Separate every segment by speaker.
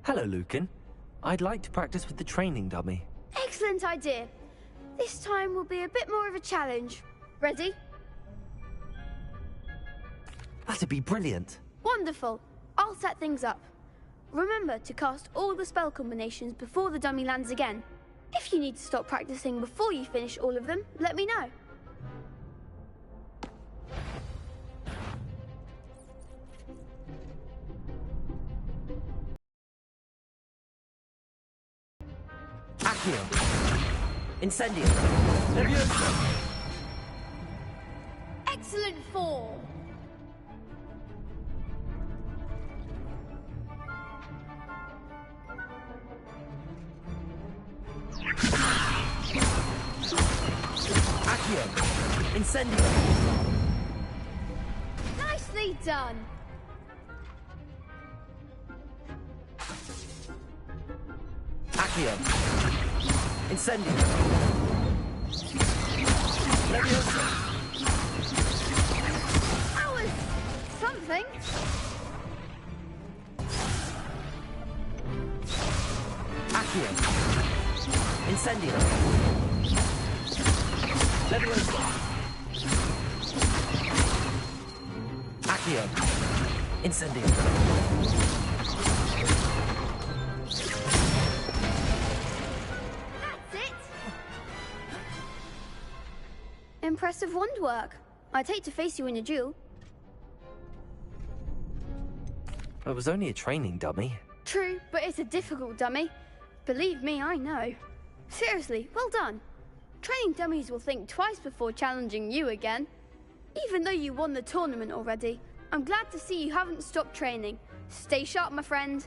Speaker 1: Hello, Lucan. I'd like to practice with the training dummy.
Speaker 2: Excellent idea. This time will be a bit more of a challenge. Ready?
Speaker 1: That'd be brilliant.
Speaker 2: Wonderful. I'll set things up. Remember to cast all the spell combinations before the dummy lands again. If you need to stop practicing before you finish all of them, let me know.
Speaker 1: Accio. Incendio. Leviosa.
Speaker 2: Excellent form.
Speaker 1: Accio. Incendio.
Speaker 2: Nicely done.
Speaker 1: Accio. Incendio. Leviosa.
Speaker 2: That was something.
Speaker 1: Accio. Incendio. Leviosa. Accio. Incendio.
Speaker 2: Impressive wand work. I'd hate to face you in a duel.
Speaker 1: It was only a training dummy.
Speaker 2: True, but it's a difficult dummy. Believe me, I know. Seriously, well done. Training dummies will think twice before challenging you again. Even though you won the tournament already, I'm glad to see you haven't stopped training. Stay sharp, my friend.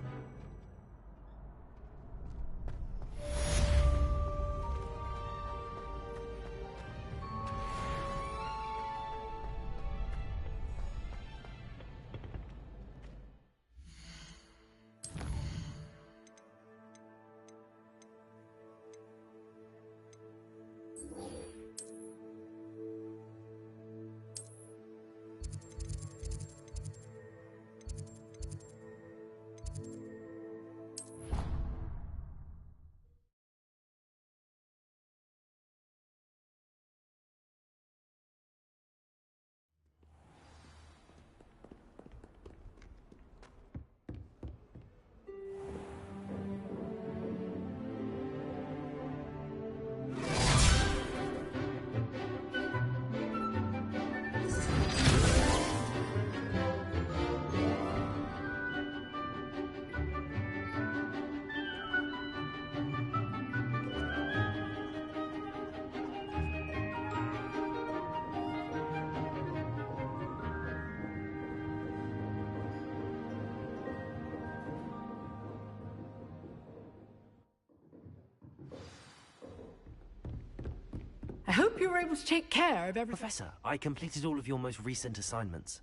Speaker 3: I hope you were able to take care of everything.
Speaker 1: Professor, I completed all of your most recent assignments.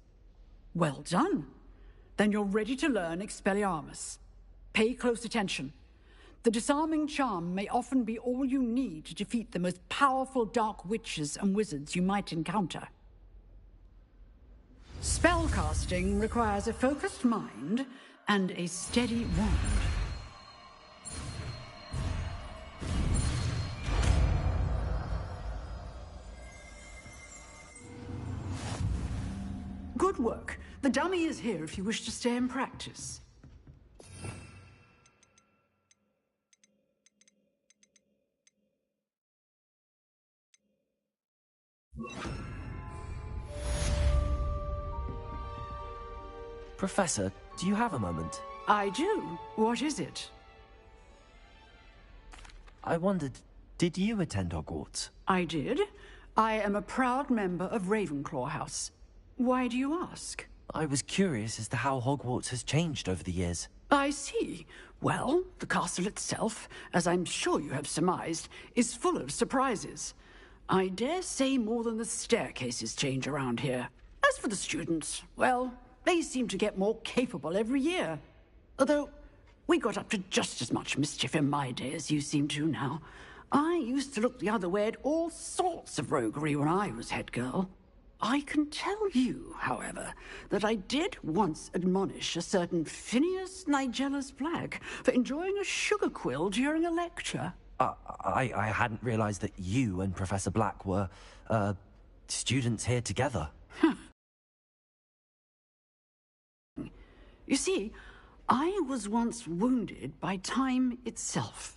Speaker 3: Well done. Then you're ready to learn Expelliarmus. Pay close attention. The disarming charm may often be all you need to defeat the most powerful dark witches and wizards you might encounter. Spellcasting requires a focused mind and a steady wand. Good work. The dummy is here if you wish to stay and practice.
Speaker 1: Professor, do you have a moment?
Speaker 3: I do. What is it?
Speaker 1: I wondered, did you attend Hogwarts?
Speaker 3: I did. I am a proud member of Ravenclaw House. Why do you ask?
Speaker 1: I was curious as to how Hogwarts has changed over the years.
Speaker 3: I see. Well, the castle itself, as I'm sure you have surmised, is full of surprises. I dare say more than the staircases change around here. As for the students, well, they seem to get more capable every year. Although, we got up to just as much mischief in my day as you seem to now. I used to look the other way at all sorts of roguery when I was head girl. I can tell you, however, that I did once admonish a certain Phineas Nigellus Black for enjoying a sugar quill during a lecture.
Speaker 1: I hadn't realized that you and Professor Black were, students here together.
Speaker 3: You see, I was once wounded by time itself.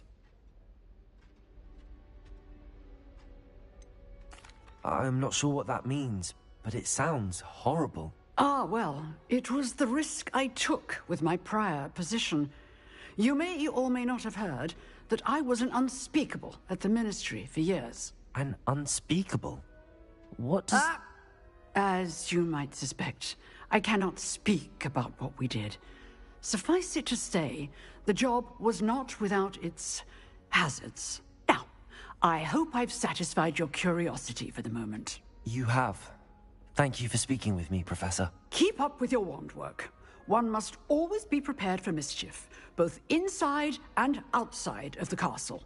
Speaker 1: I'm not sure what that means, but it sounds horrible.
Speaker 3: Ah, well, it was the risk I took with my prior position. You may or may not have heard that I was an unspeakable at the Ministry for years.
Speaker 1: An unspeakable? What does...
Speaker 3: As you might suspect, I cannot speak about what we did. Suffice it to say, the job was not without its hazards. Now, I hope I've satisfied your curiosity for the moment.
Speaker 1: You have. Thank you for speaking with me, Professor.
Speaker 3: Keep up with your wand work. One must always be prepared for mischief, both inside and outside of the castle.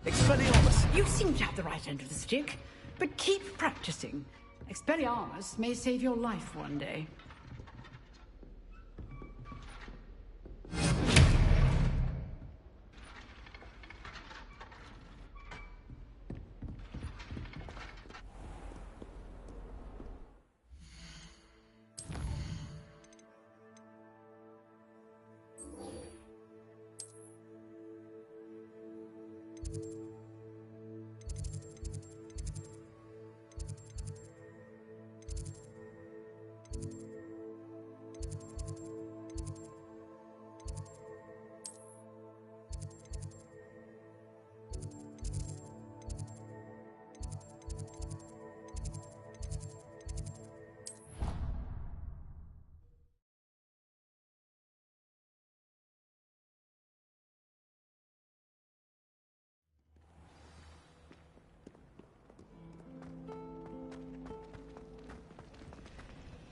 Speaker 1: Expelliarmus!
Speaker 3: You seem to have the right end of the stick, but keep practicing. Expelliarmus may save your life one day.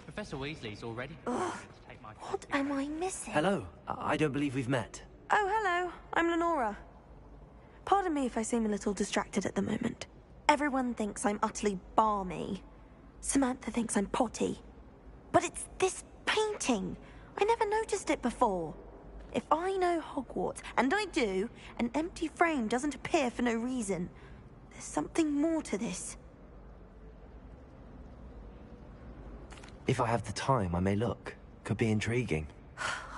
Speaker 4: Professor Weasley's already.
Speaker 5: What am I missing?
Speaker 1: Hello. I don't believe we've met.
Speaker 5: Oh, hello. I'm Lenora. Pardon me if I seem a little distracted at the moment. Everyone thinks I'm utterly balmy. Samantha thinks I'm potty. But it's this painting. I never noticed it before. If I know Hogwarts, and I do, an empty frame doesn't appear for no reason. There's something more to this.
Speaker 1: If I have the time, I may look. Could be intriguing.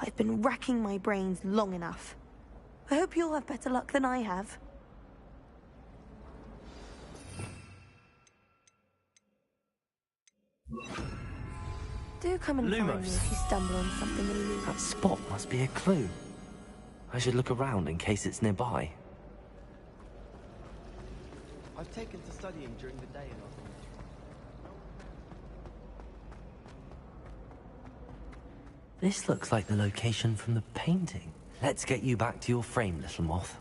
Speaker 5: I've been racking my brains long enough. I hope you'll have better luck than I have. Do come and find me
Speaker 1: Lumos.
Speaker 5: if you stumble on something elusive.
Speaker 1: That spot must be a clue. I should look around in case it's nearby.
Speaker 6: I've taken to studying during the day in our dormitory.
Speaker 1: This looks like the location from the painting. Let's get you back to your frame, little moth.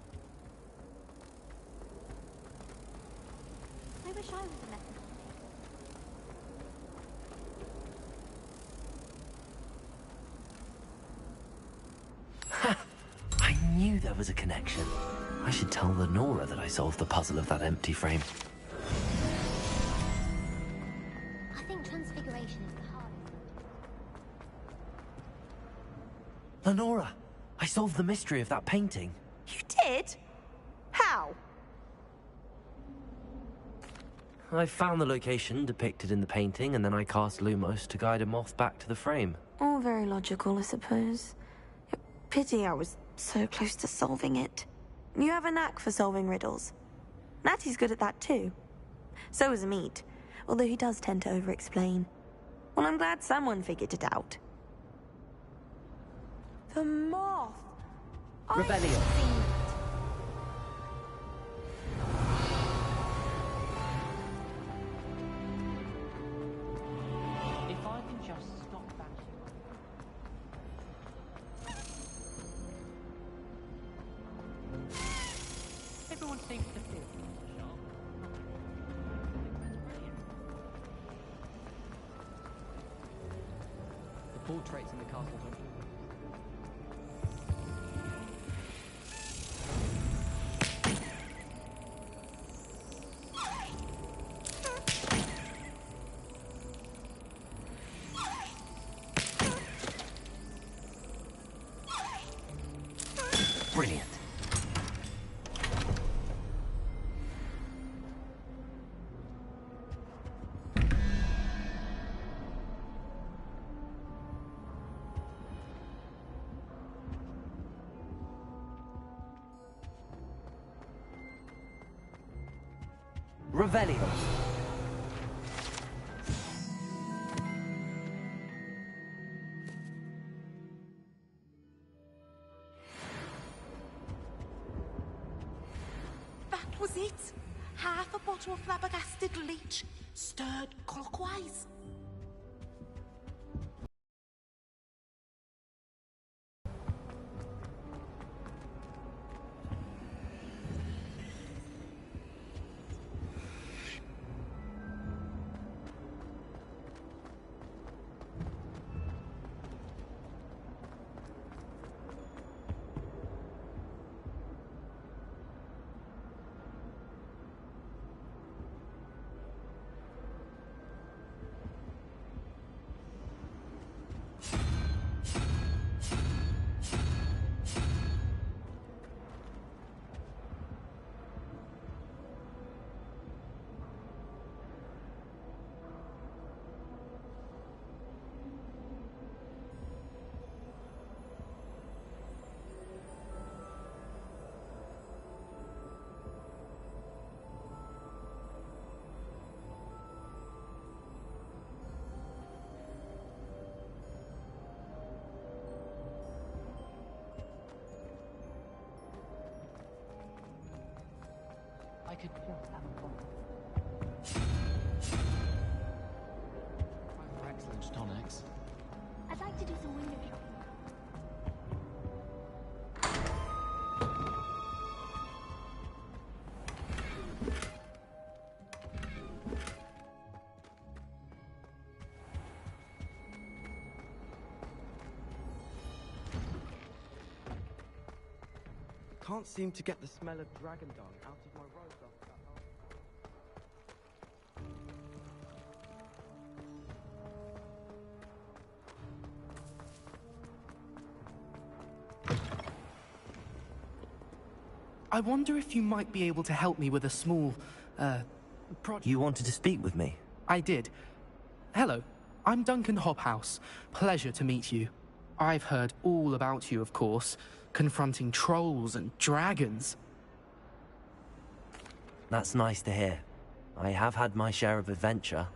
Speaker 5: I wish I was a method.
Speaker 1: I knew there was a connection. I should tell Lenora that I solved the puzzle of that empty frame.
Speaker 7: I think transfiguration is the hardest.
Speaker 1: Lenora, I solved the mystery of that painting.
Speaker 5: You did? How?
Speaker 1: I found the location depicted in the painting, and then I cast Lumos to guide a moth back to the frame.
Speaker 5: All very logical, I suppose. Pity I was so close to solving it. You have a knack for solving riddles. Natty's good at that too. So is Amit, although he does tend to over-explain. Well, I'm glad someone figured it out. The moth!
Speaker 1: Rebellion.
Speaker 5: I've seen it.
Speaker 4: If I can just stop bouncing. Everyone seems to feel sharp. That's brilliant.
Speaker 6: The portraits in the castle don't
Speaker 1: Revelio.
Speaker 8: That was it. Half a bottle of flabbergasted leech, stirred clockwise.
Speaker 4: I could just have a fun.
Speaker 6: For excellent tonics.
Speaker 7: I'd like to do some window shopping.
Speaker 6: Can't seem to get the smell of dragon dung out of my robes after that
Speaker 9: I wonder if you might be able to help me with a small, project.
Speaker 1: You wanted to speak with me?
Speaker 9: I did. Hello, I'm Duncan Hobhouse. Pleasure to meet you. I've heard all about you, of course, confronting trolls and dragons.
Speaker 1: That's nice to hear. I have had my share of adventure.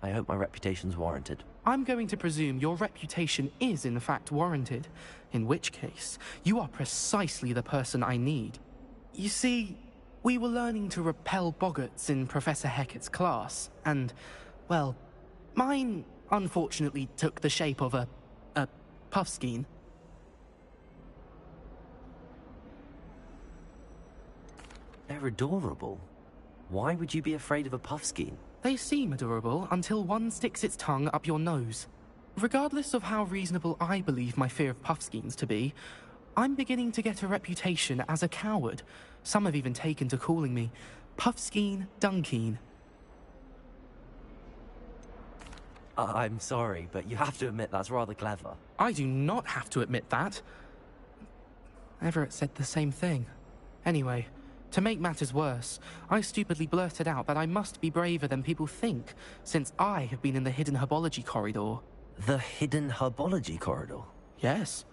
Speaker 1: I hope my reputation's warranted.
Speaker 9: I'm going to presume your reputation is in fact warranted, in which case, you are precisely the person I need. You see, we were learning to repel boggarts in Professor Hecat's class, and, well, mine unfortunately took the shape of a puffskein.
Speaker 1: They're adorable. Why would you be afraid of a puffskein?
Speaker 9: They seem adorable until one sticks its tongue up your nose. Regardless of how reasonable I believe my fear of puffskeins to be, I'm beginning to get a reputation as a coward. Some have even taken to calling me Puffskein Dunkeen.
Speaker 1: I'm sorry, but you have to admit that's rather clever.
Speaker 9: I do not have to admit that. Everett said the same thing. Anyway, to make matters worse, I stupidly blurted out that I must be braver than people think, since I have been in the hidden herbology corridor.
Speaker 1: The hidden herbology corridor?
Speaker 9: Yes.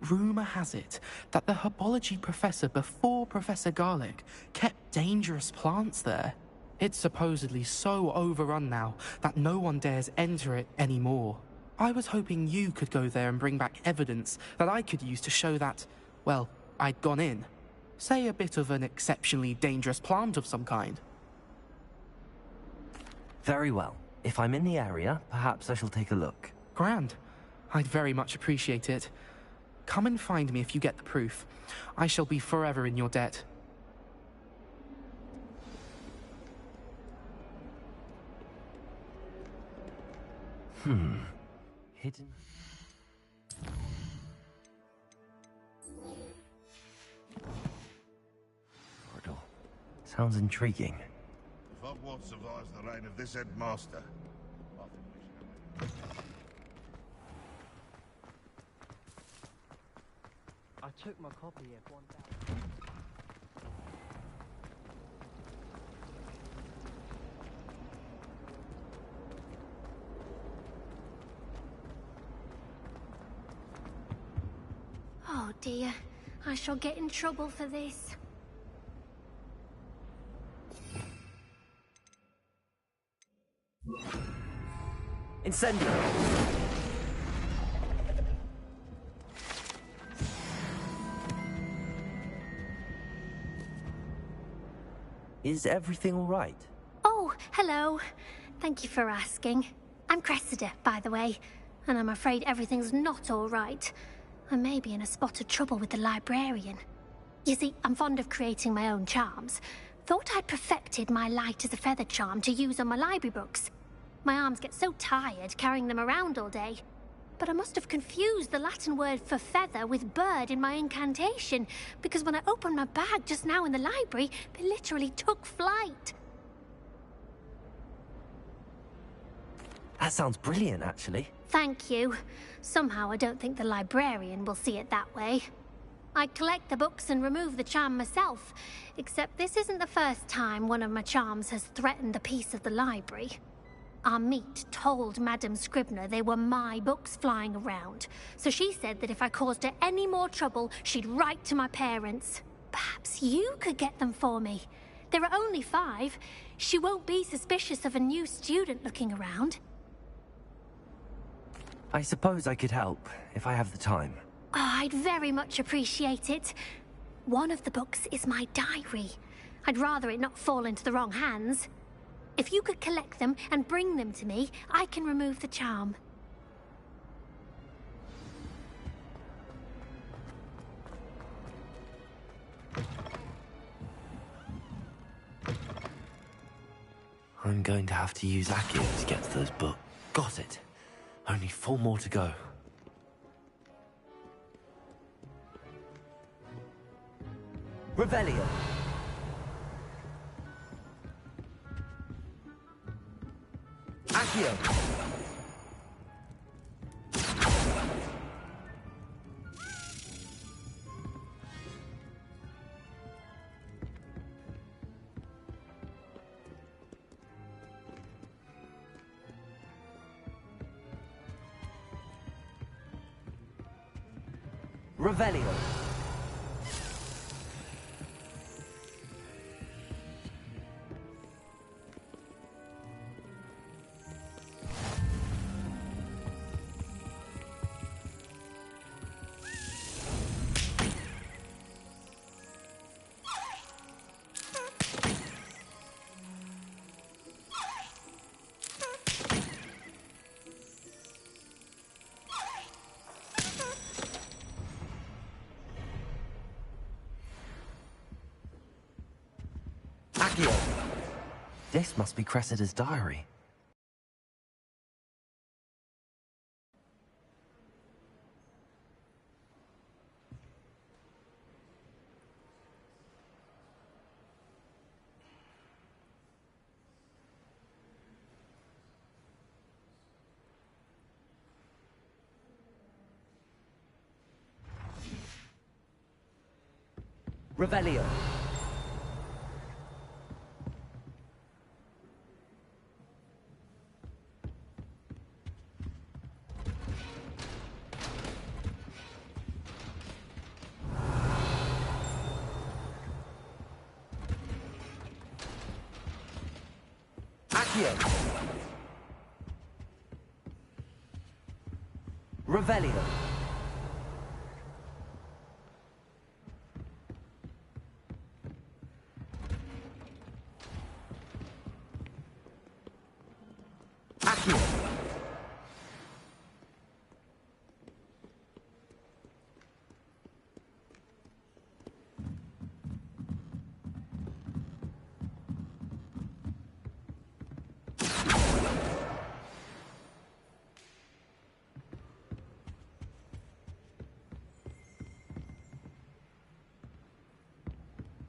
Speaker 9: Rumour has it that the herbology professor before Professor Garlic kept dangerous plants there. It's supposedly so overrun now that no one dares enter it anymore. I was hoping you could go there and bring back evidence that I could use to show that, well, I'd gone in. Say a bit of an exceptionally dangerous plant of some kind.
Speaker 1: Very well. If I'm in the area, perhaps I shall take a look.
Speaker 9: Grand. I'd very much appreciate it. Come and find me if you get the proof. I shall be forever in your debt.
Speaker 1: Hidden... corridor. Sounds intriguing.
Speaker 10: If Hogwarts survives the reign of this headmaster, I think we should...
Speaker 6: I took my copy of 1000.
Speaker 7: Oh dear, I shall get in trouble for this.
Speaker 1: Incendio! Is everything all right?
Speaker 7: Oh, hello. Thank you for asking. I'm Cressida, by the way, and I'm afraid everything's not all right. I may be in a spot of trouble with the librarian. You see, I'm fond of creating my own charms. Thought I'd perfected my light as a feather charm to use on my library books. My arms get so tired carrying them around all day. But I must have confused the Latin word for feather with bird in my incantation, because when I opened my bag just now in the library, they literally took flight.
Speaker 1: That sounds brilliant, actually.
Speaker 7: Thank you. Somehow I don't think the librarian will see it that way. I collect the books and remove the charm myself, except this isn't the first time one of my charms has threatened the peace of the library. Our meet told Madame Scribner they were my books flying around, so she said that if I caused her any more trouble, she'd write to my parents. Perhaps you could get them for me. There are only 5. She won't be suspicious of a new student looking around.
Speaker 1: I suppose I could help, if I have the time.
Speaker 7: Oh, I'd very much appreciate it. One of the books is my diary. I'd rather it not fall into the wrong hands. If you could collect them and bring them to me, I can remove the charm.
Speaker 1: I'm going to have to use Accio to get to those books. Got it. Only 4 more to go. Revelio. Accio. Revelio. Accio. This must be Cressida's diary. Revelio. Accio. Revelio. Accio.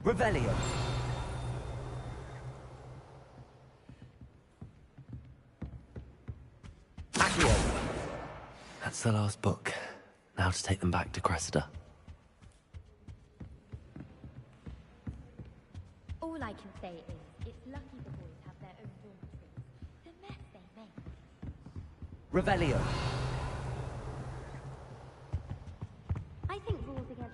Speaker 1: Revelio. Accio. That's the last book. Now to take them back to Cressida.
Speaker 7: All I can say is, it's lucky the boys have their own dormitories. The mess they make.
Speaker 1: Revelio.
Speaker 7: I think rules against...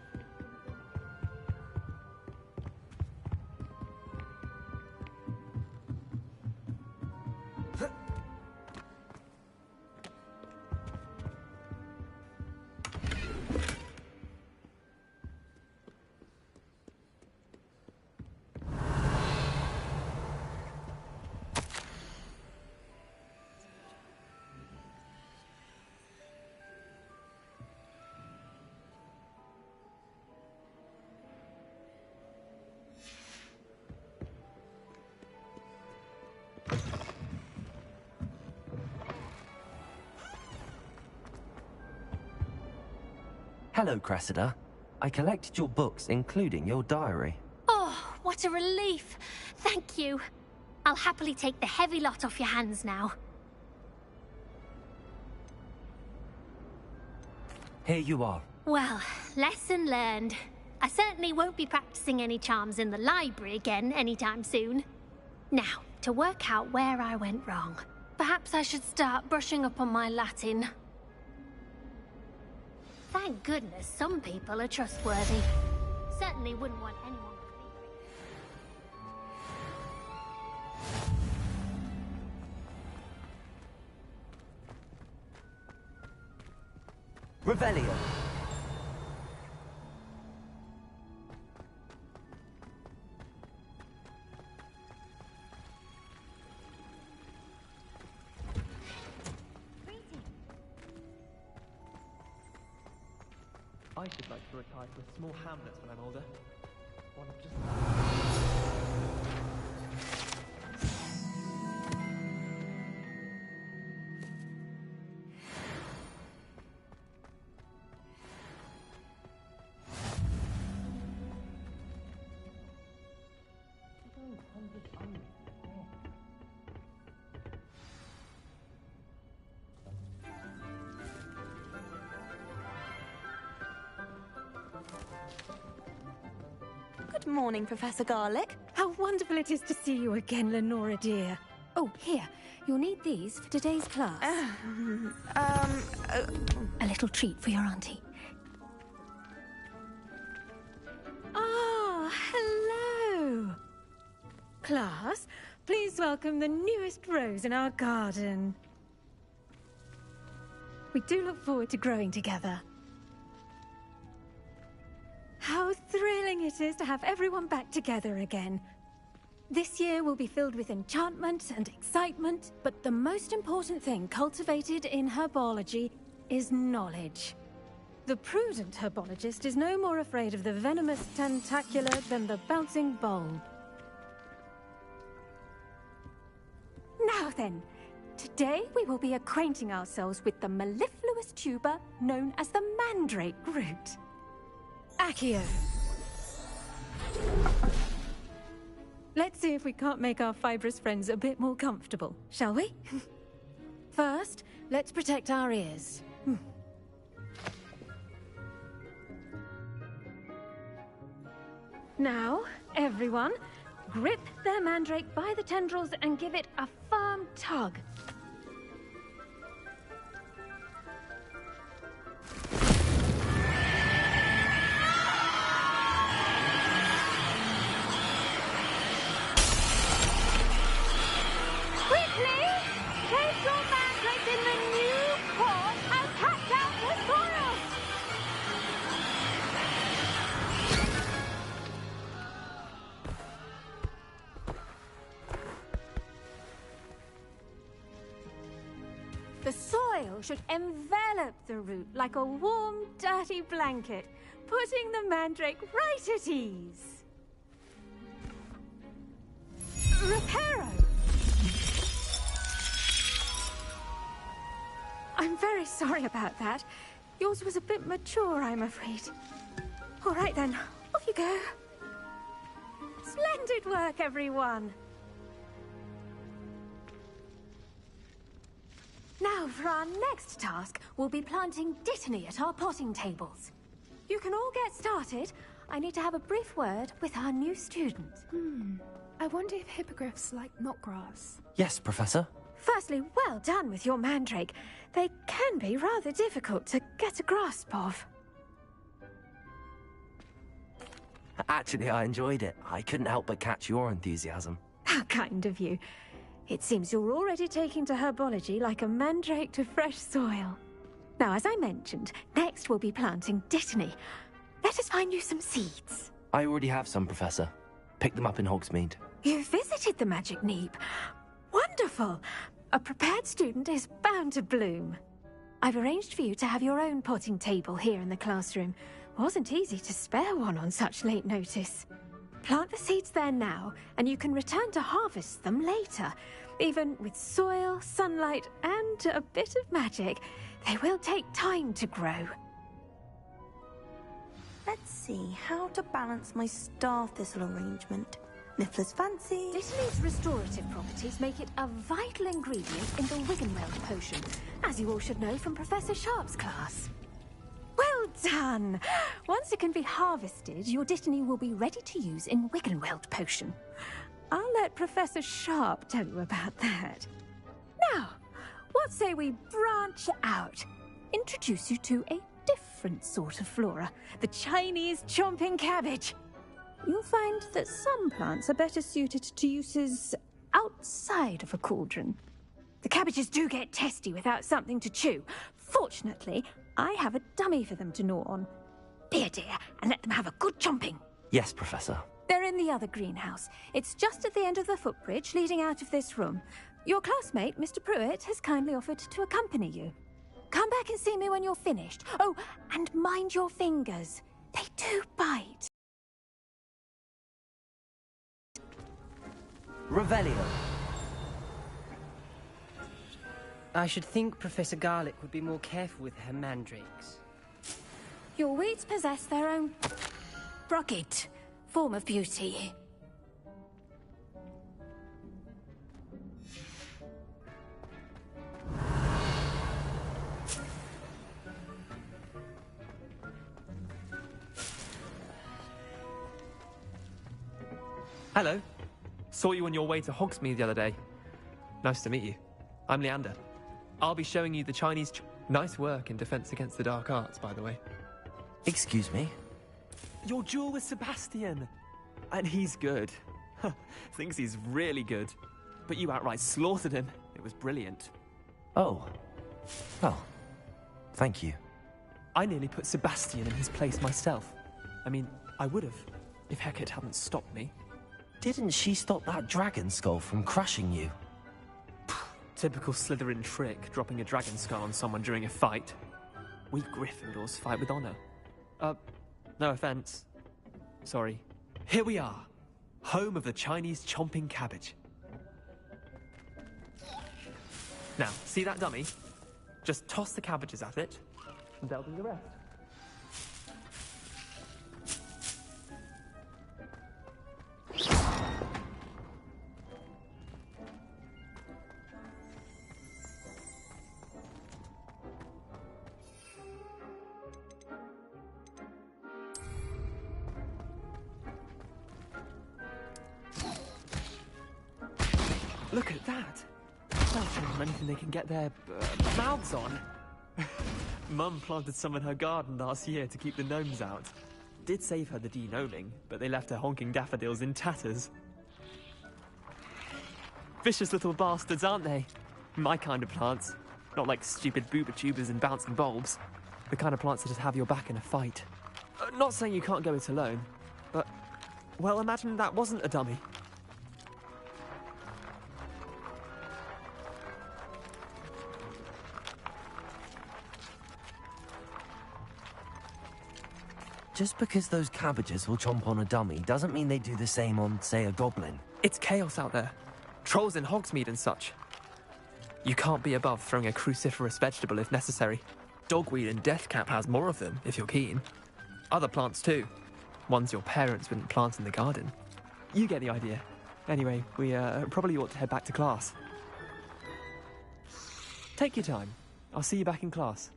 Speaker 1: Hello, Cressida. I collected your books, including your diary.
Speaker 7: Oh, what a relief. Thank you. I'll happily take the heavy lot off your hands now.
Speaker 1: Here you are.
Speaker 7: Well, lesson learned. I certainly won't be practicing any charms in the library again anytime soon. Now, to work out where I went wrong. Perhaps I should start brushing up on my Latin. Thank goodness some people are trustworthy. Certainly wouldn't want anyone
Speaker 1: Revelio.
Speaker 11: I should like to retire to a small hamlet when I'm older. One of just...
Speaker 5: Good morning, Professor Garlick.
Speaker 12: How wonderful it is to see you again, Lenora dear. Oh, here. You'll need these for today's class. A little treat for your auntie. Ah, hello. Class, please welcome the newest rose in our garden. We do look forward to growing together. How thrilling it is to have everyone back together again. This year will be filled with enchantment and excitement, but the most important thing cultivated in herbology is knowledge. The prudent herbologist is no more afraid of the venomous tentacula than the bouncing bulb. Now then, today we will be acquainting ourselves with the mellifluous tuber known as the mandrake root. Accio. Let's see if we can't make our fibrous friends a bit more comfortable, shall we? First, let's protect our ears. Now, everyone, grip their mandrake by the tendrils and give it a firm tug. The soil should envelop the root like a warm, dirty blanket, putting the mandrake right at ease. Reparo! I'm very sorry about that. Yours was a bit mature, I'm afraid. All right then, off you go. Splendid work, everyone! Now, for our next task, we'll be planting Dittany at our potting tables. You can all get started. I need to have a brief word with our new student.
Speaker 13: I wonder if hippogriffs like knotgrass.
Speaker 1: Yes, Professor.
Speaker 12: Firstly, well done with your mandrake. They can be rather difficult to get a grasp of.
Speaker 1: Actually, I enjoyed it. I couldn't help but catch your enthusiasm.
Speaker 12: How kind of you. It seems you're already taking to herbology like a mandrake to fresh soil. Now, as I mentioned, next we'll be planting Dittany. Let us find you some seeds.
Speaker 1: I already have some, Professor. Picked them up in Hogsmeade.
Speaker 12: You visited the Magic Neep. Wonderful! A prepared student is bound to bloom. I've arranged for you to have your own potting table here in the classroom. Wasn't easy to spare one on such late notice. Plant the seeds there now, and you can return to harvest them later. Even with soil, sunlight, and a bit of magic, they will take time to grow.
Speaker 5: Let's see how to balance my star thistle arrangement. Niffler's fancy.
Speaker 12: Dittany's restorative properties make it a vital ingredient in the Wiggenweld potion, as you all should know from Professor Sharp's class. Well done! Once it can be harvested, your Dittany will be ready to use in Wiggenweld potion. I'll let Professor Sharp tell you about that. Now, what say we branch out? Introduce you to a different sort of flora, the Chinese chomping cabbage. You'll find that some plants are better suited to uses outside of a cauldron. The cabbages do get testy without something to chew. Fortunately, I have a dummy for them to gnaw on. Be a dear and let them have a good chomping.
Speaker 1: Yes, Professor.
Speaker 12: They're in the other greenhouse. It's just at the end of the footbridge leading out of this room. Your classmate, Mr. Pruitt, has kindly offered to accompany you. Come back and see me when you're finished. Oh, and mind your fingers. They do bite.
Speaker 1: Revelio.
Speaker 14: I should think Professor Garlick would be more careful with her mandrakes.
Speaker 12: Your weeds possess their own rugged form of beauty.
Speaker 11: Hello. Saw you on your way to Hogsmeade the other day. Nice to meet you. I'm Leander. I'll be showing you the Chinese... Nice work in Defense Against the Dark Arts, by the way.
Speaker 1: Excuse me?
Speaker 11: Your duel with Sebastian. And he's good. Thinks he's really good. But you outright slaughtered him. It was brilliant.
Speaker 1: Oh. Well, thank you.
Speaker 11: I nearly put Sebastian in his place myself. I mean, I would have, if Hecate hadn't stopped me.
Speaker 1: Didn't she stop that dragon skull from crushing you?
Speaker 11: Typical Slytherin trick, dropping a dragon skull on someone during a fight. We Gryffindors fight with honor. No offense. Sorry. Here we are. Home of the Chinese chomping cabbage. Now, see that dummy? Just toss the cabbages at it, and they'll do the rest. Look at that! They'll show them anything they can get their mouths on. Mum planted some in her garden last year to keep the gnomes out. Did save her the de-gnoming, but they left her honking daffodils in tatters. Vicious little bastards, aren't they? My kind of plants. Not like stupid booba tubers and bouncing bulbs. The kind of plants that just have your back in a fight. Not saying you can't go it alone, but... Well, imagine that wasn't a dummy.
Speaker 1: Just because those cabbages will chomp on a dummy doesn't mean they do the same on, say, a goblin.
Speaker 11: It's chaos out there. Trolls in Hogsmeade and such. You can't be above throwing a cruciferous vegetable if necessary. Dogweed and deathcap has more of them, if you're keen. Other plants too. Ones your parents wouldn't plant in the garden. You get the idea. Anyway, we probably ought to head back to class. Take your time. I'll see you back in class.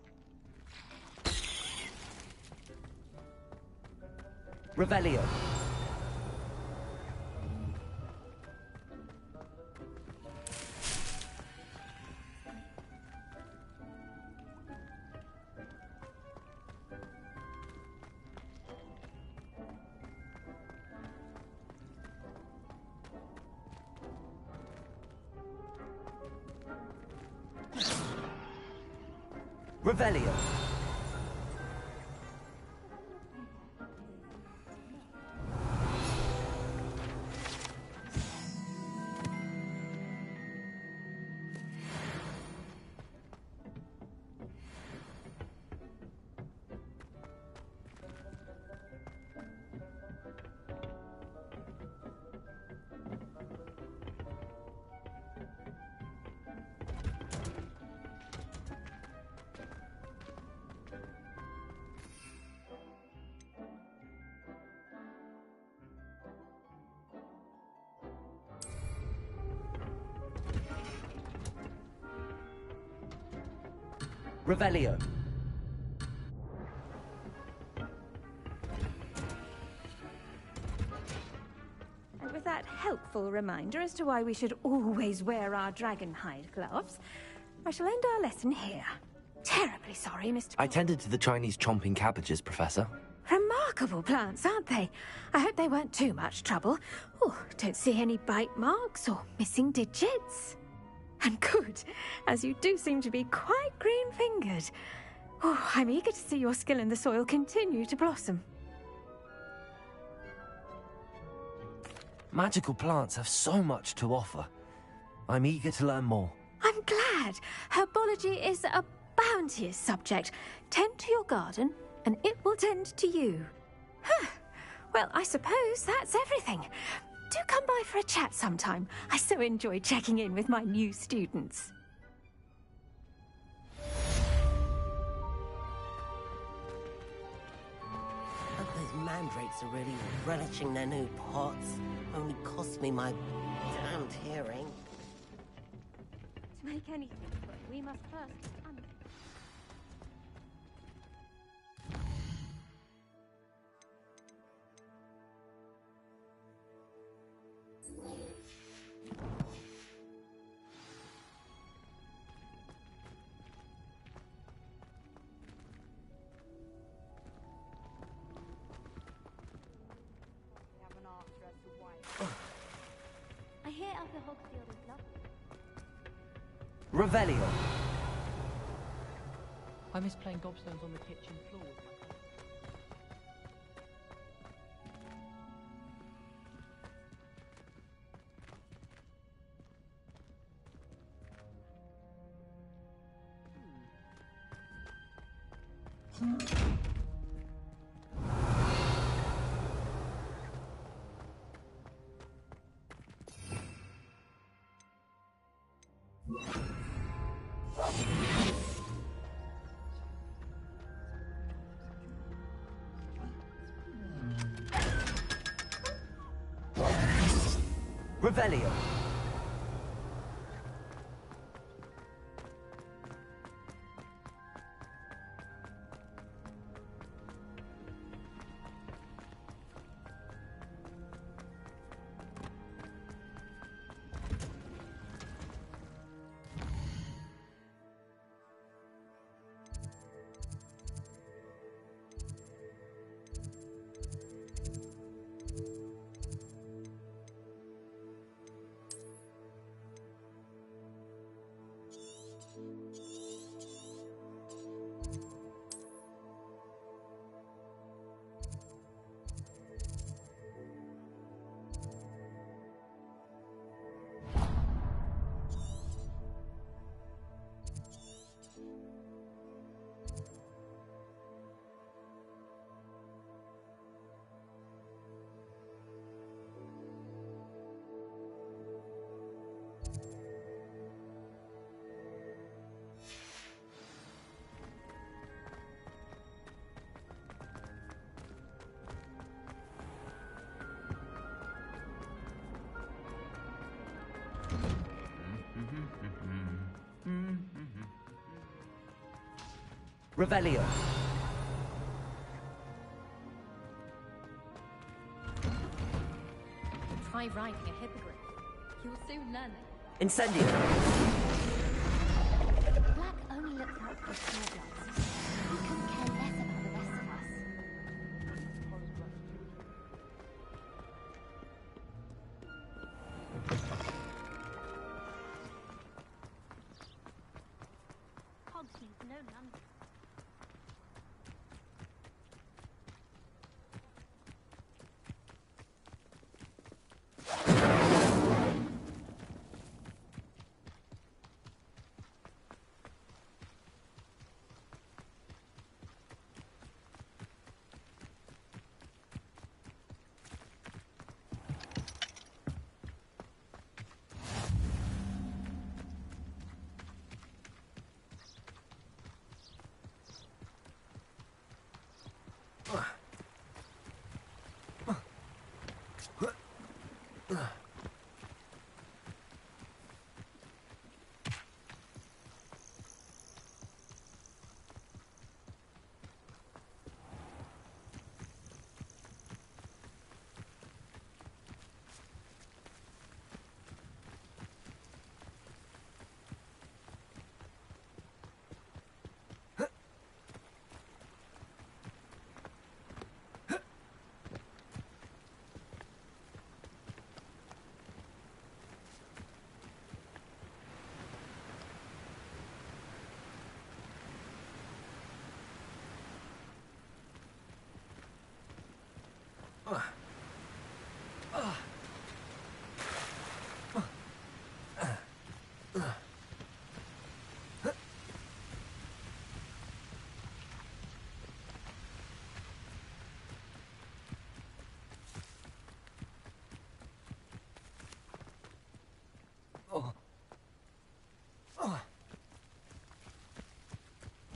Speaker 1: Revelio. Revelio. Revelio.
Speaker 12: And with that helpful reminder as to why we should always wear our dragon hide gloves, I shall end our lesson here. Terribly sorry, Mr.
Speaker 1: I tended to the Chinese chomping cabbages, Professor.
Speaker 12: Remarkable plants, aren't they? I hope they weren't too much trouble. Oh, don't see any bite marks or missing digits. And good, as you do seem to be quite green-fingered. Oh, I'm eager to see your skill in the soil continue to blossom.
Speaker 1: Magical plants have so much to offer. I'm eager to learn more.
Speaker 12: I'm glad. Herbology is a bounteous subject. Tend to your garden, and it will tend to you. Huh. Well, I suppose that's everything. Do come by for a chat sometime. I so enjoy checking in with my new students.
Speaker 15: Those mandrakes are really relishing their new pots. Only cost me my damned hearing.
Speaker 12: To make anything good, we must first...
Speaker 7: I hear Upper Hogfield is lovely.
Speaker 1: Revelio.
Speaker 14: I miss playing gobstones on the kitchen floor with my
Speaker 1: Revelio. Revelio.
Speaker 16: Try riding a hippogriff. You'll soon learn it.
Speaker 1: Incendio.
Speaker 7: Black only looks out for purebloods. He couldn't care less about the rest of us. Hogsmeade's no London.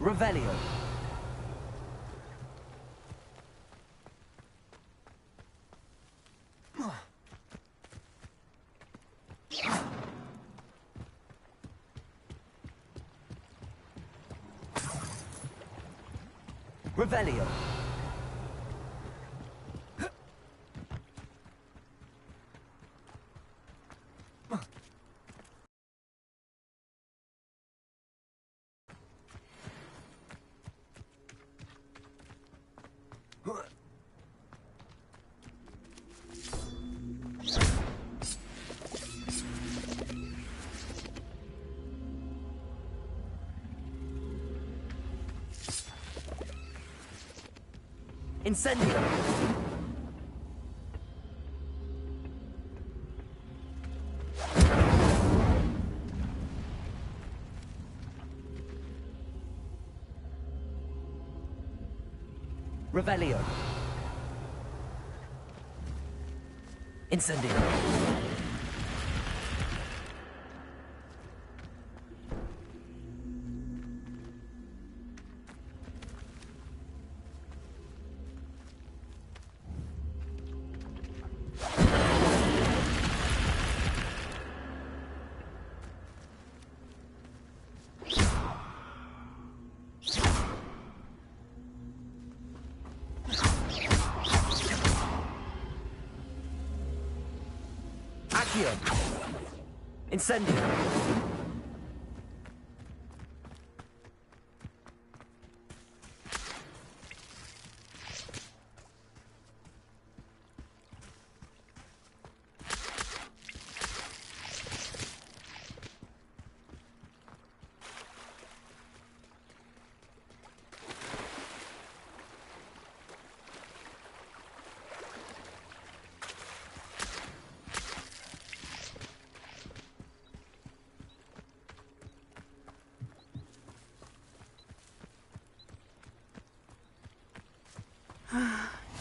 Speaker 1: Revelio. Revelio. Incendio! Revelio. Incendio. Incendio!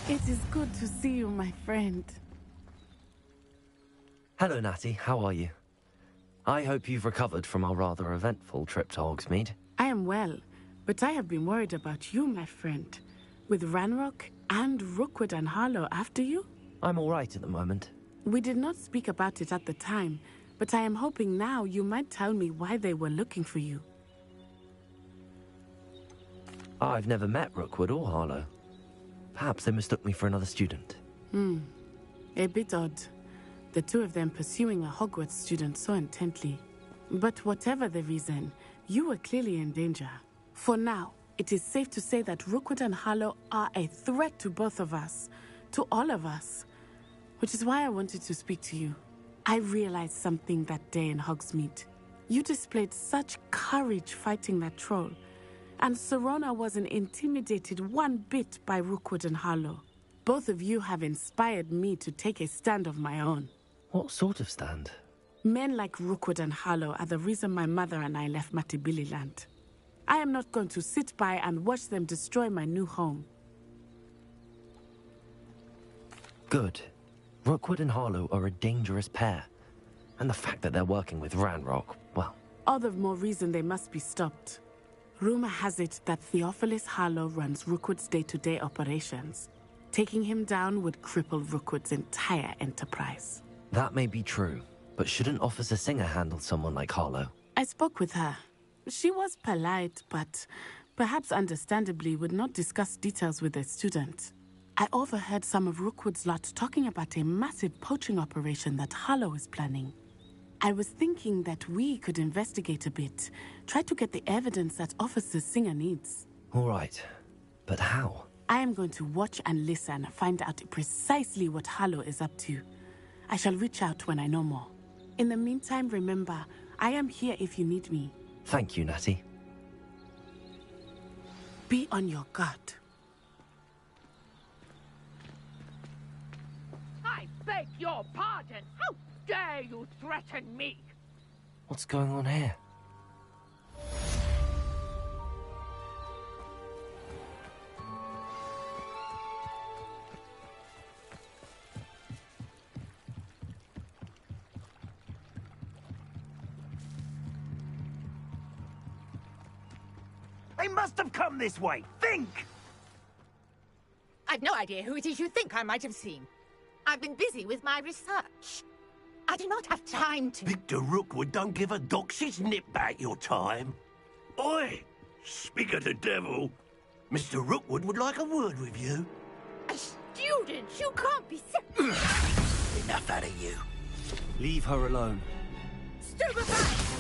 Speaker 17: It is good to see you, my friend.
Speaker 1: Hello, Natty. How are you? I hope you've recovered from our rather eventful trip to Hogsmeade.
Speaker 17: I am well, but I have been worried about you, my friend. With Ranrock and Rookwood and Harlow after you?
Speaker 1: I'm all right at the moment.
Speaker 17: We did not speak about it at the time, but I am hoping now you might tell me why they were looking for you.
Speaker 1: I've never met Rookwood or Harlow. Perhaps they mistook me for another student.
Speaker 17: A bit odd. The two of them pursuing a Hogwarts student so intently. But whatever the reason, you were clearly in danger. For now, it is safe to say that Rookwood and Harlow are a threat to both of us. To all of us. Which is why I wanted to speak to you. I realized something that day in Hogsmeade. You displayed such courage fighting that troll. And Sirona wasn't intimidated one bit by Rookwood and Harlow. Both of you have inspired me to take a stand of my own.
Speaker 1: What sort of stand?
Speaker 17: Men like Rookwood and Harlow are the reason my mother and I left Matabeleland. I am not going to sit by and watch them destroy my new home.
Speaker 1: Good. Rookwood and Harlow are a dangerous pair. And the fact that they're working with Ranrock, well...
Speaker 17: All the more reason they must be stopped. Rumor has it that Theophilus Harlow runs Rookwood's day-to-day operations. Taking him down would cripple Rookwood's entire enterprise.
Speaker 1: That may be true, but shouldn't Officer Singer handle someone like Harlow?
Speaker 17: I spoke with her. She was polite, but perhaps understandably would not discuss details with a student. I overheard some of Rookwood's lot talking about a massive poaching operation that Harlow is planning. I was thinking that we could investigate a bit, try to get the evidence that Officer Singer needs.
Speaker 1: All right, but how?
Speaker 17: I am going to watch and listen, find out precisely what Harlow is up to. I shall reach out when I know more. In the meantime, remember, I am here if you need me.
Speaker 1: Thank you, Natty.
Speaker 17: Be on your guard.
Speaker 18: I beg your pardon. How dare you threaten me?
Speaker 1: What's going on here?
Speaker 19: They must have come this way. Think!
Speaker 8: I've no idea who it is you think I might have seen. I've been busy with my research. I do not have time to...
Speaker 19: Victor Rookwood don't give a doxy's nip back your time. Oi! Speak of the devil. Mr. Rookwood would like a word with you.
Speaker 8: A student? You can't be so...
Speaker 19: Enough out of you.
Speaker 6: Leave her alone.
Speaker 8: Stupefy!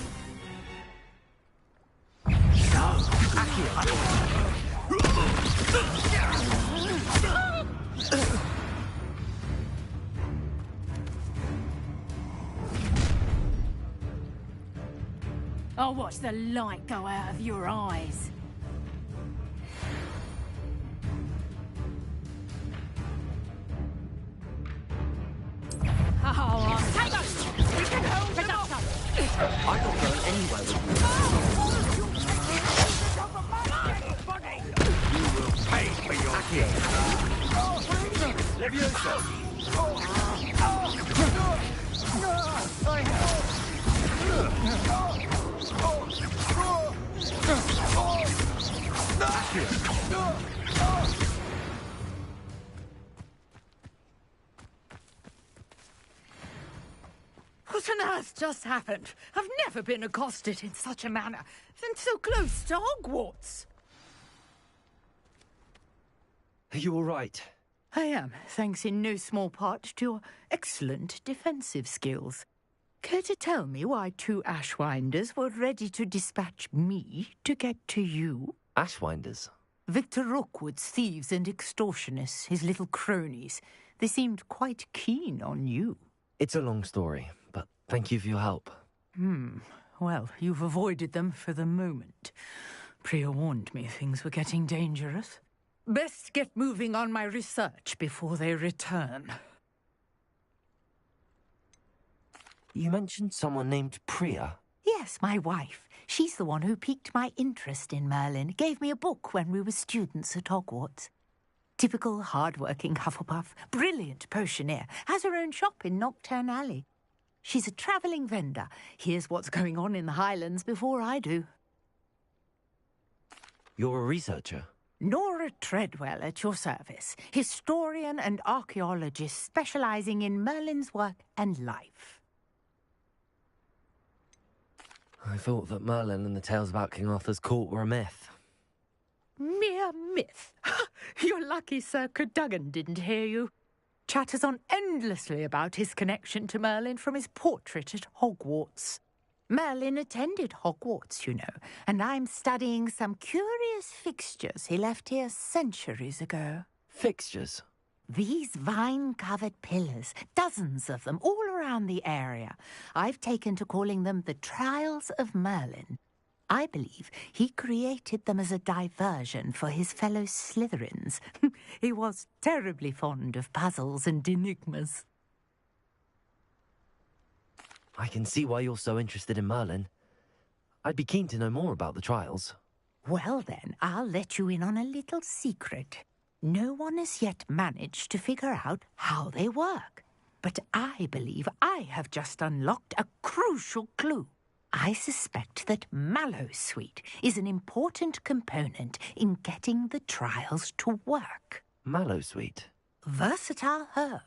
Speaker 12: I'll watch the light go out of your eyes. Oh, take us! We can hold it up!
Speaker 1: I'm not going anywhere with you.
Speaker 19: You will pay for your sins. Leviosa!
Speaker 3: What on earth just happened? I've never been accosted in such a manner, and so close to Hogwarts.
Speaker 1: Are you all right?
Speaker 3: I am, thanks in no small part to your excellent defensive skills. Care to tell me why 2 Ashwinders were ready to dispatch me to get to you?
Speaker 1: Ashwinders?
Speaker 3: Victor Rookwood's thieves and extortionists, his little cronies. They seemed quite keen on you.
Speaker 1: It's a long story, but thank you for your help.
Speaker 3: Well, you've avoided them for the moment. Priya warned me things were getting dangerous. Best get moving on my research before they return.
Speaker 1: You mentioned someone named Priya?
Speaker 3: Yes, my wife. She's the one who piqued my interest in Merlin, gave me a book when we were students at Hogwarts. Typical hard-working Hufflepuff, brilliant potioneer, has her own shop in Knockturn Alley. She's a travelling vendor, hears what's going on in the Highlands before I do.
Speaker 1: You're a researcher?
Speaker 3: Nora Treadwell at your service, historian and archaeologist specialising in Merlin's work and life.
Speaker 1: I thought that Merlin and the tales about King Arthur's court were a myth.
Speaker 3: Mere myth? You're lucky Sir Cadogan didn't hear you. Chatters on endlessly about his connection to Merlin from his portrait at Hogwarts. Merlin attended Hogwarts, you know, and I'm studying some curious fixtures he left here centuries ago.
Speaker 1: Fixtures?
Speaker 3: These vine-covered pillars, dozens of them, all around the area. I've taken to calling them the Trials of Merlin. I believe he created them as a diversion for his fellow Slytherins. He was terribly fond of puzzles and enigmas.
Speaker 1: I can see why you're so interested in Merlin. I'd be keen to know more about the trials.
Speaker 3: Well then, I'll let you in on a little secret. No one has yet managed to figure out how they work. But I believe I have just unlocked a crucial clue. I suspect that Mallowsweet is an important component in getting the trials to work.
Speaker 1: Mallowsweet?
Speaker 3: Versatile herb.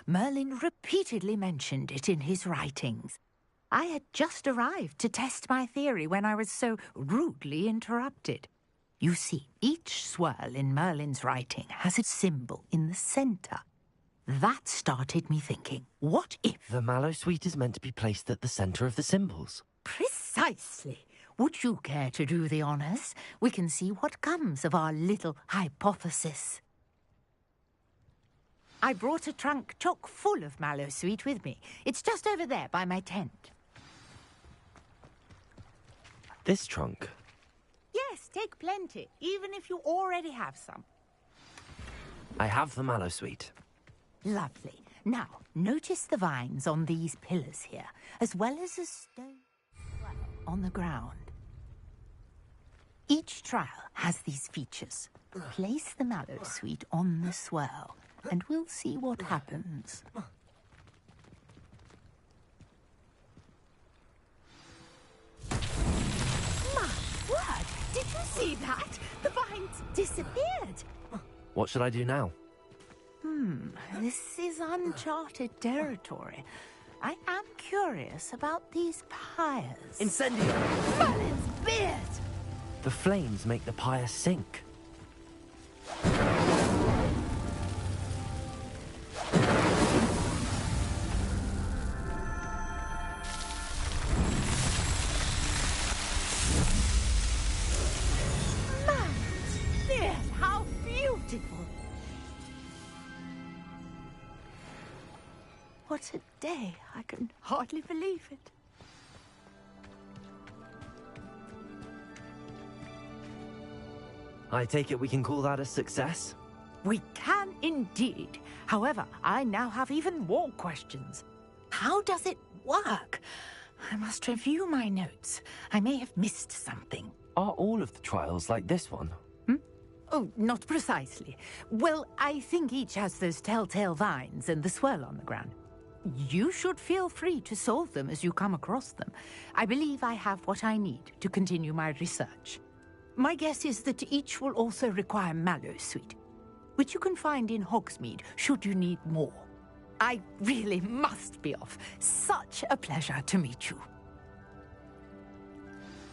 Speaker 3: Merlin repeatedly mentioned it in his writings. I had just arrived to test my theory when I was so rudely interrupted. You see, each swirl in Merlin's writing has a symbol in the centre. That started me thinking, what if...
Speaker 1: The Mallowsweet is meant to be placed at the centre of the symbols.
Speaker 3: Precisely. Would you care to do the honours? We can see what comes of our little hypothesis. I brought a trunk chock full of Mallowsweet with me. It's just over there by my tent.
Speaker 1: This trunk?
Speaker 3: Yes, take plenty, even if you already have some.
Speaker 1: I have the Mallowsweet.
Speaker 3: Lovely. Now, notice the vines on these pillars here, as well as a stone swell on the ground. Each trial has these features. Place the Mallowsweet on the swirl, and we'll see what happens. My word! Did you
Speaker 8: See that? The vines disappeared.
Speaker 1: What should I do now?
Speaker 8: This is uncharted territory. I am curious about these pyres.
Speaker 1: Incendio!
Speaker 8: Merlin's beard!
Speaker 1: The flames make the pyre sink.
Speaker 8: Merlin's beard! How beautiful! What a day. I can hardly believe it.
Speaker 1: I take it we can call that a success?
Speaker 8: We can indeed. However, I now have even more questions. How does it work? I must review my notes. I may have missed something.
Speaker 1: Are all of the trials like this one?
Speaker 8: Oh, not precisely. Well, I think each has those telltale vines and the swirl on the ground. You should feel free to solve them as you come across them. I believe I have what I need to continue my research. My guess is that each will also require Mallowsweet, which you can find in Hogsmeade should you need more. I really must be off. Such a pleasure to meet you.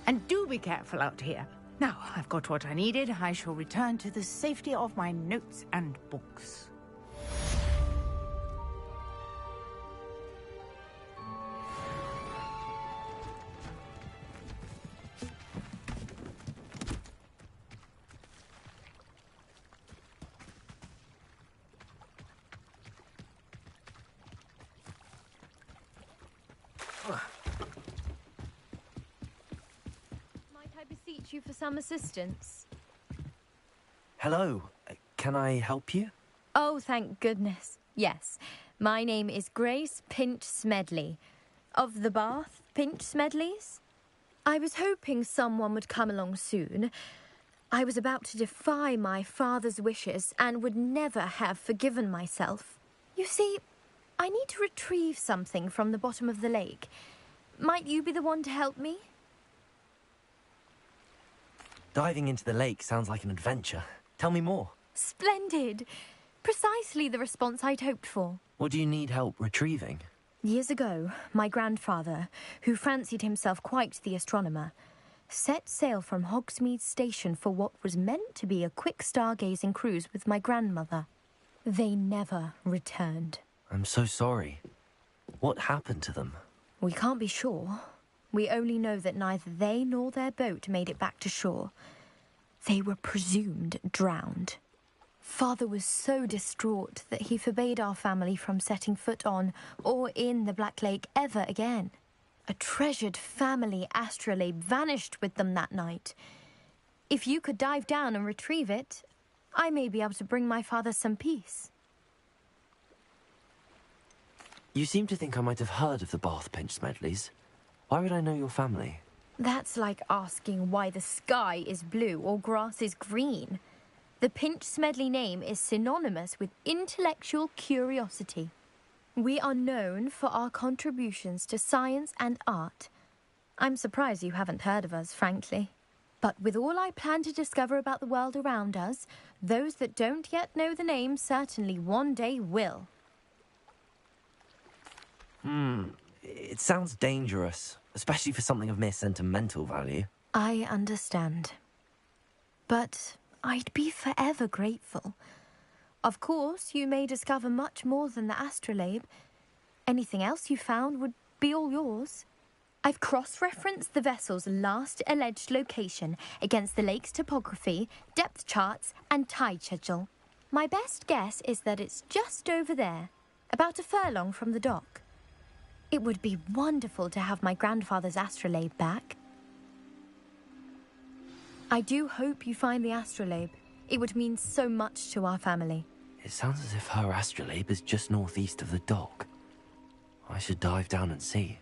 Speaker 8: And do be careful out here. Now, I've got what I needed. I shall return to the safety of my notes and books.
Speaker 16: Might I beseech you for some assistance?
Speaker 1: Hello. Can I help you?
Speaker 16: Oh, thank goodness. Yes. My name is Grace Pinch Smedley. Of the Bath Pinch Smedleys? I was hoping someone would come along soon. I was about to defy my father's wishes and would never have forgiven myself. You see, I need to retrieve something from the bottom of the lake. Might you be the one to help me?
Speaker 1: Diving into the lake sounds like an adventure. Tell me more.
Speaker 16: Splendid! Precisely the response I'd hoped for.
Speaker 1: What do you need help retrieving?
Speaker 16: Years ago, my grandfather, who fancied himself quite the astronomer, set sail from Hogsmeade Station for what was meant to be a quick stargazing cruise with my grandmother. They never returned.
Speaker 1: I'm so sorry. What happened to them?
Speaker 16: We can't be sure. We only know that neither they nor their boat made it back to shore. They were presumed drowned. Father was so distraught that he forbade our family from setting foot on or in the Black Lake ever again. A treasured family astrolabe vanished with them that night. If you could dive down and retrieve it, I may be able to bring my father some peace.
Speaker 1: You seem to think I might have heard of the Bath Pinch Smedleys. Why would I know your family?
Speaker 16: That's like asking why the sky is blue or grass is green. The Pinch Smedley name is synonymous with intellectual curiosity. We are known for our contributions to science and art. I'm surprised you haven't heard of us, frankly. But with all I plan to discover about the world around us, those that don't yet know the name certainly one day will.
Speaker 1: It sounds dangerous, especially for something of mere sentimental value.
Speaker 16: I understand. But I'd be forever grateful. Of course, you may discover much more than the astrolabe. Anything else you found would be all yours. I've cross-referenced the vessel's last alleged location against the lake's topography, depth charts, and tide schedule. My best guess is that it's just over there, about a furlong from the dock. It would be wonderful to have my grandfather's astrolabe back. I do hope you find the astrolabe. It would mean so much to our family.
Speaker 1: It sounds as if her astrolabe is just northeast of the dock. I should dive down and see.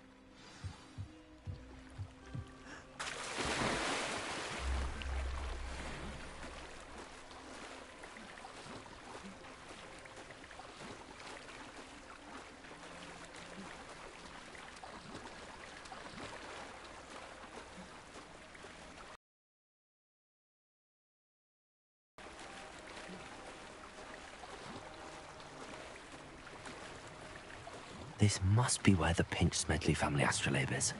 Speaker 1: This must be where the Pinch Smedley family astrolabe is.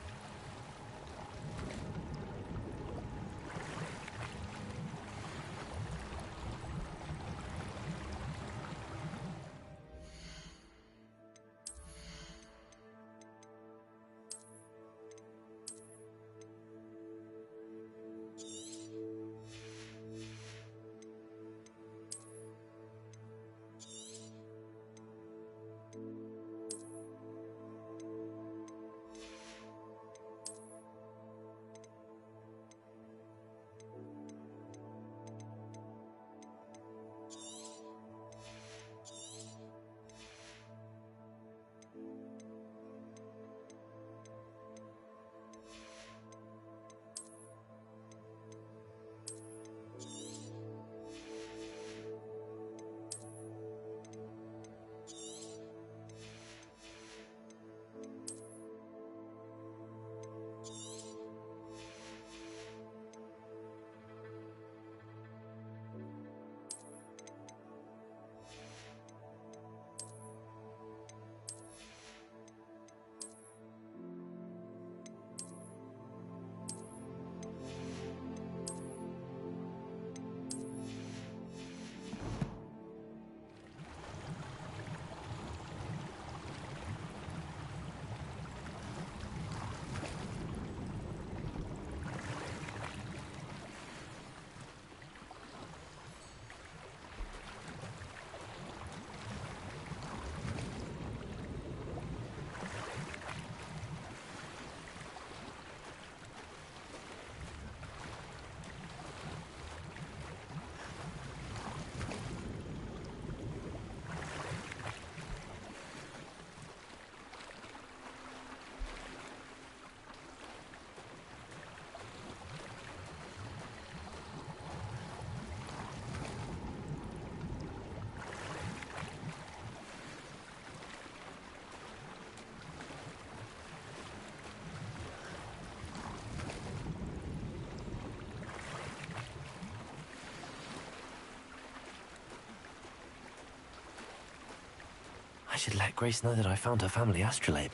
Speaker 1: I should let Grace know that I found her family astrolabe.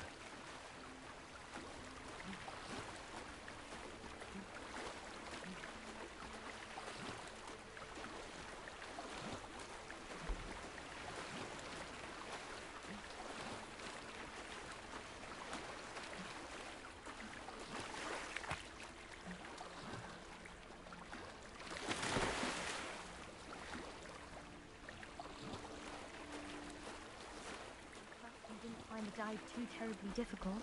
Speaker 16: Find the dive too terribly difficult.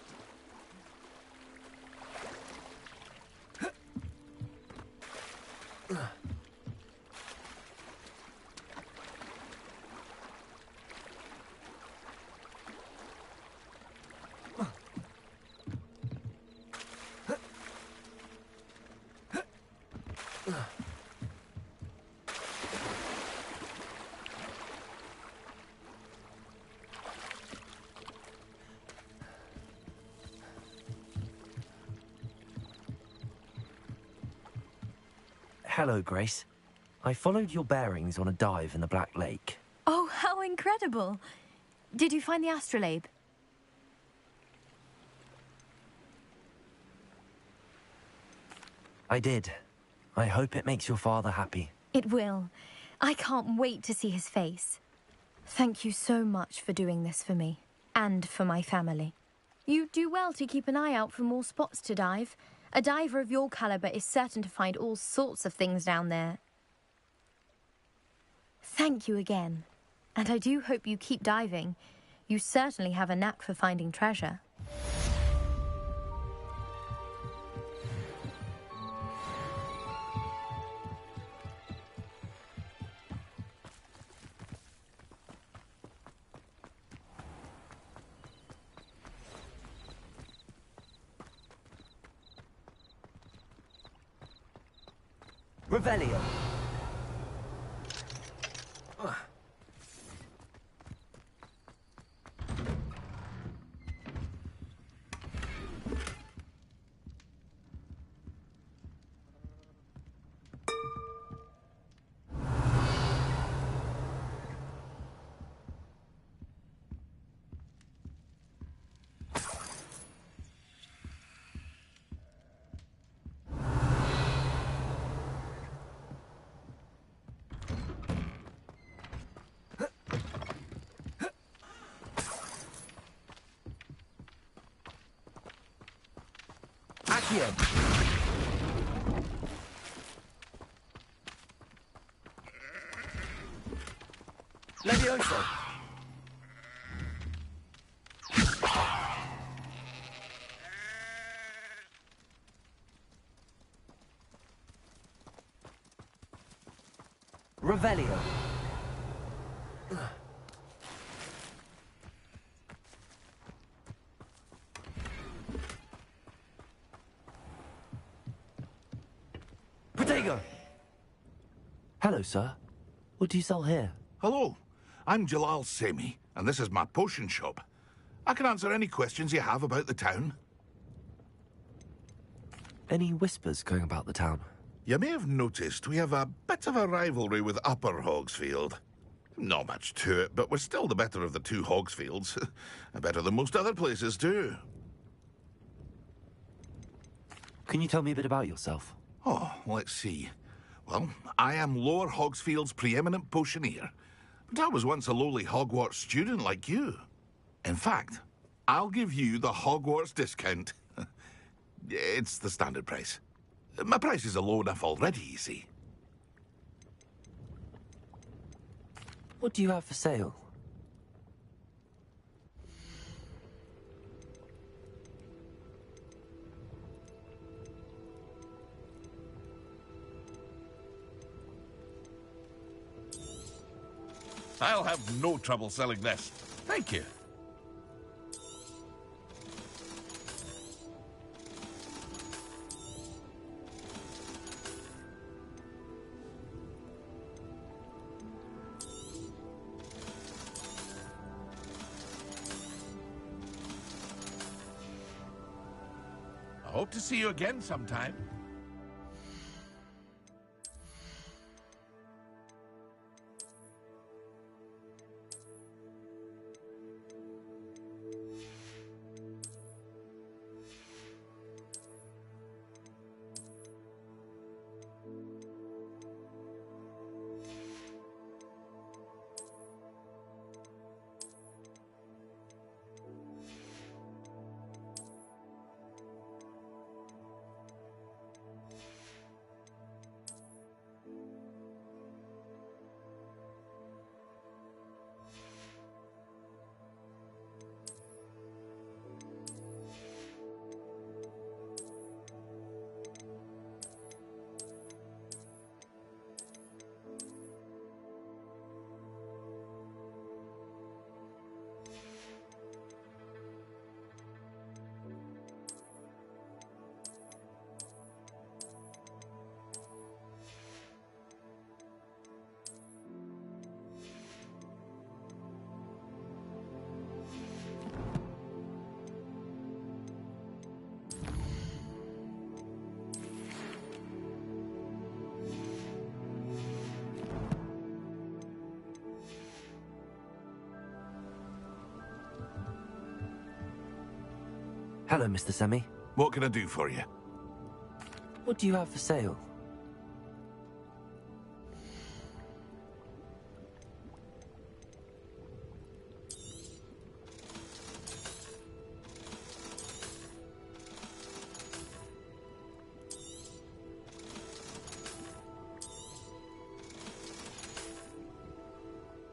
Speaker 1: Hello, Grace. I followed your bearings on a dive in the Black Lake.
Speaker 16: Oh, how incredible! Did you find the astrolabe?
Speaker 1: I did. I hope it makes your father happy.
Speaker 16: It will. I can't wait to see his face. Thank you so much for doing this for me, and for my family. You do well to keep an eye out for more spots to dive. A diver of your caliber is certain to find all sorts of things down there. Thank you again. And I do hope you keep diving. You certainly have a knack for finding treasure.
Speaker 1: Revelio. Accio! Levioso! Revelio! Protego! Hello, sir. What do you sell here?
Speaker 10: Hello, I'm Jalal Semi, and this is my potion shop. I can answer any questions you have about the town.
Speaker 1: Any whispers going about the town?
Speaker 10: You may have noticed we have a bit of a rivalry with Upper Hogsfield. Not much to it, but we're still the better of the two Hogsfields. Better than most other places, too.
Speaker 1: Can you tell me a bit about yourself?
Speaker 10: Oh, let's see. Well, I am Lower Hogsfield's preeminent potioneer. But I was once a lowly Hogwarts student like you. In fact, I'll give you the Hogwarts discount. It's the standard price. My prices are low enough already, you see.
Speaker 1: What do you have for sale?
Speaker 10: I'll have no trouble selling this. Thank you. I hope to see you again sometime.
Speaker 1: Hello, Mr. Semi.
Speaker 10: What can I do for you?
Speaker 1: What do you have for sale?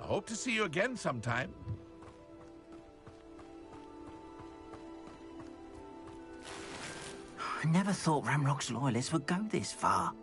Speaker 10: I hope to see you again sometime.
Speaker 20: I never thought Ramrock's loyalists would go this far.